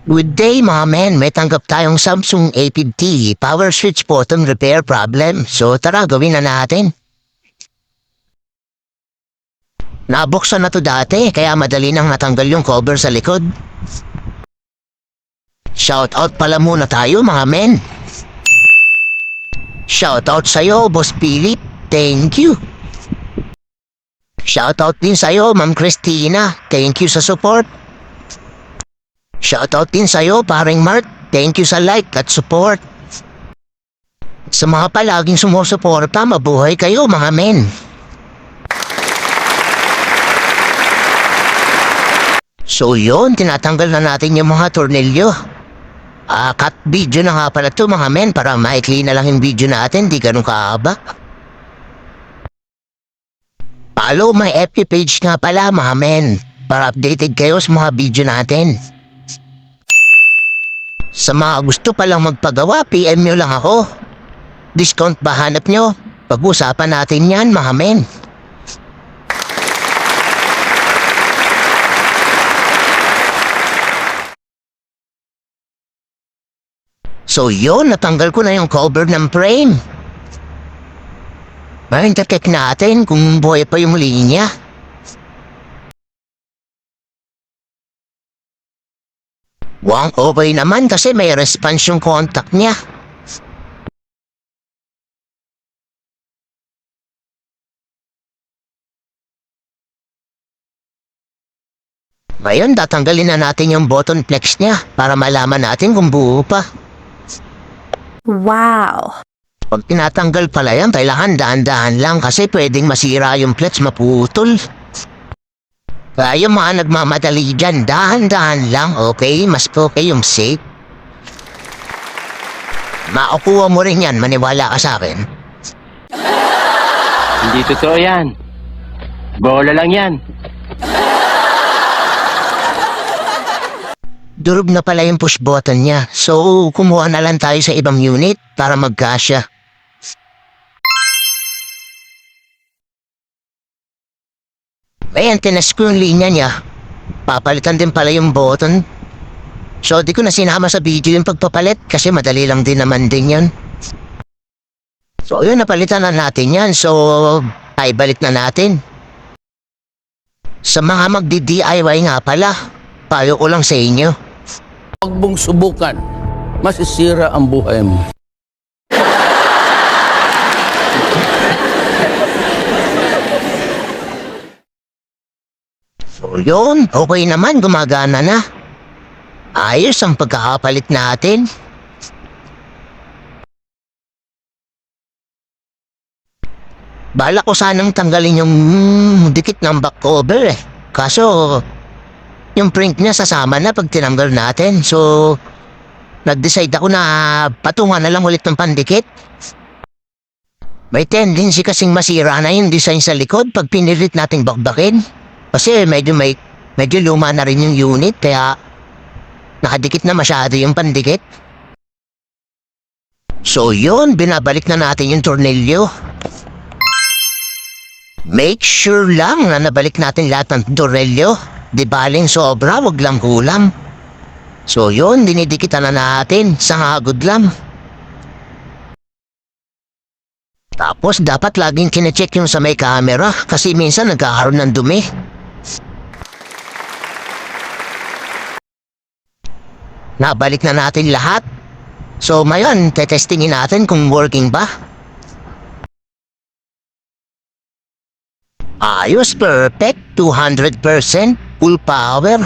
Good day mga men, may tanggap tayong Samsung A50 power switch button repair problem. So tara, gawin na natin. Nabuksan na to dati, kaya madali nang natanggal yung cover sa likod. Shoutout pala muna tayo mga men. Shoutout sa'yo, Boss Philip. Thank you. Shoutout din sa'yo, Ma'am Christina. Thank you sa support. Shoutout din sa'yo, paring Mark. Thank you sa like at support. Sa mga palaging sumusuporta, mabuhay kayo mga men. So yun, tinatanggal na natin yung mga tornilyo. Cut video na nga pala to mga men para maikli na lang yung video natin, di ganun kaaba. Follow my FB page nga pala mga men para updated kayo sa mga video natin. Sa mga gusto palang magpagawa, PM nyo lang ako. Discount ba hanap nyo? Pag-usapan natin yan mga men. So yun, natanggal ko na yung cover ng frame. Ngayon check natin kung buhay pa yung linya. Okay naman kasi may response yung contact niya. Ngayon, tatanggalin na natin yung button flex niya para malaman natin kung buo pa. Wow! Pag tinatanggal pala yan, kailangan dahan-dahan lang kasi pwedeng masira yung flex, maputol. Kaya yung mga nagmamadali dyan, dahan-dahan lang, okay? Mas okay yung safe. Makukuha mo rin yan, maniwala ka sa akin. Hindi totoo yan. Bola lang yan. Durog na pala yung push button niya, so kumuha na lang tayo sa ibang unit para magkasya. Ayan, tinas ko yung linya niya. Papalitan din pala yung button. So, di ko na sinama sa video yung pagpapalit kasi madali lang din naman din yan. So, yun, napalitan na natin yan. So, ay balik na natin. Sa mga magdi-DIY nga pala, payo ko lang sa inyo. Huwag mong subukan, masisira ang buhay mo. So yun, okay naman, gumagana na. Ayos ang pagkakapalit natin. Bala ko sanang tanggalin yung dikit ng back cover eh. Kaso, yung print niya sasama na pag tinanggal natin. So, nag-decide ako na patungan na lang ulit ng pandikit. May tendency kasing masira na yung design sa likod pag pinilit nating bakbakin. Kasi medyo luma na rin yung unit kaya nakadikit na masyado yung pandikit. So yun, binabalik na natin yung tornilyo. Make sure lang na nabalik natin lahat ng tornilyo. Di baling sobra, wag lang kulang. So yun, dinidikitan na natin, sangagod lang. Tapos dapat laging kine-check yung sa may camera kasi minsan nagkakaroon ng dumi. Nabalik na natin lahat. So ngayon, tetestingin natin kung working ba. Ayos, perfect, 200%, full power.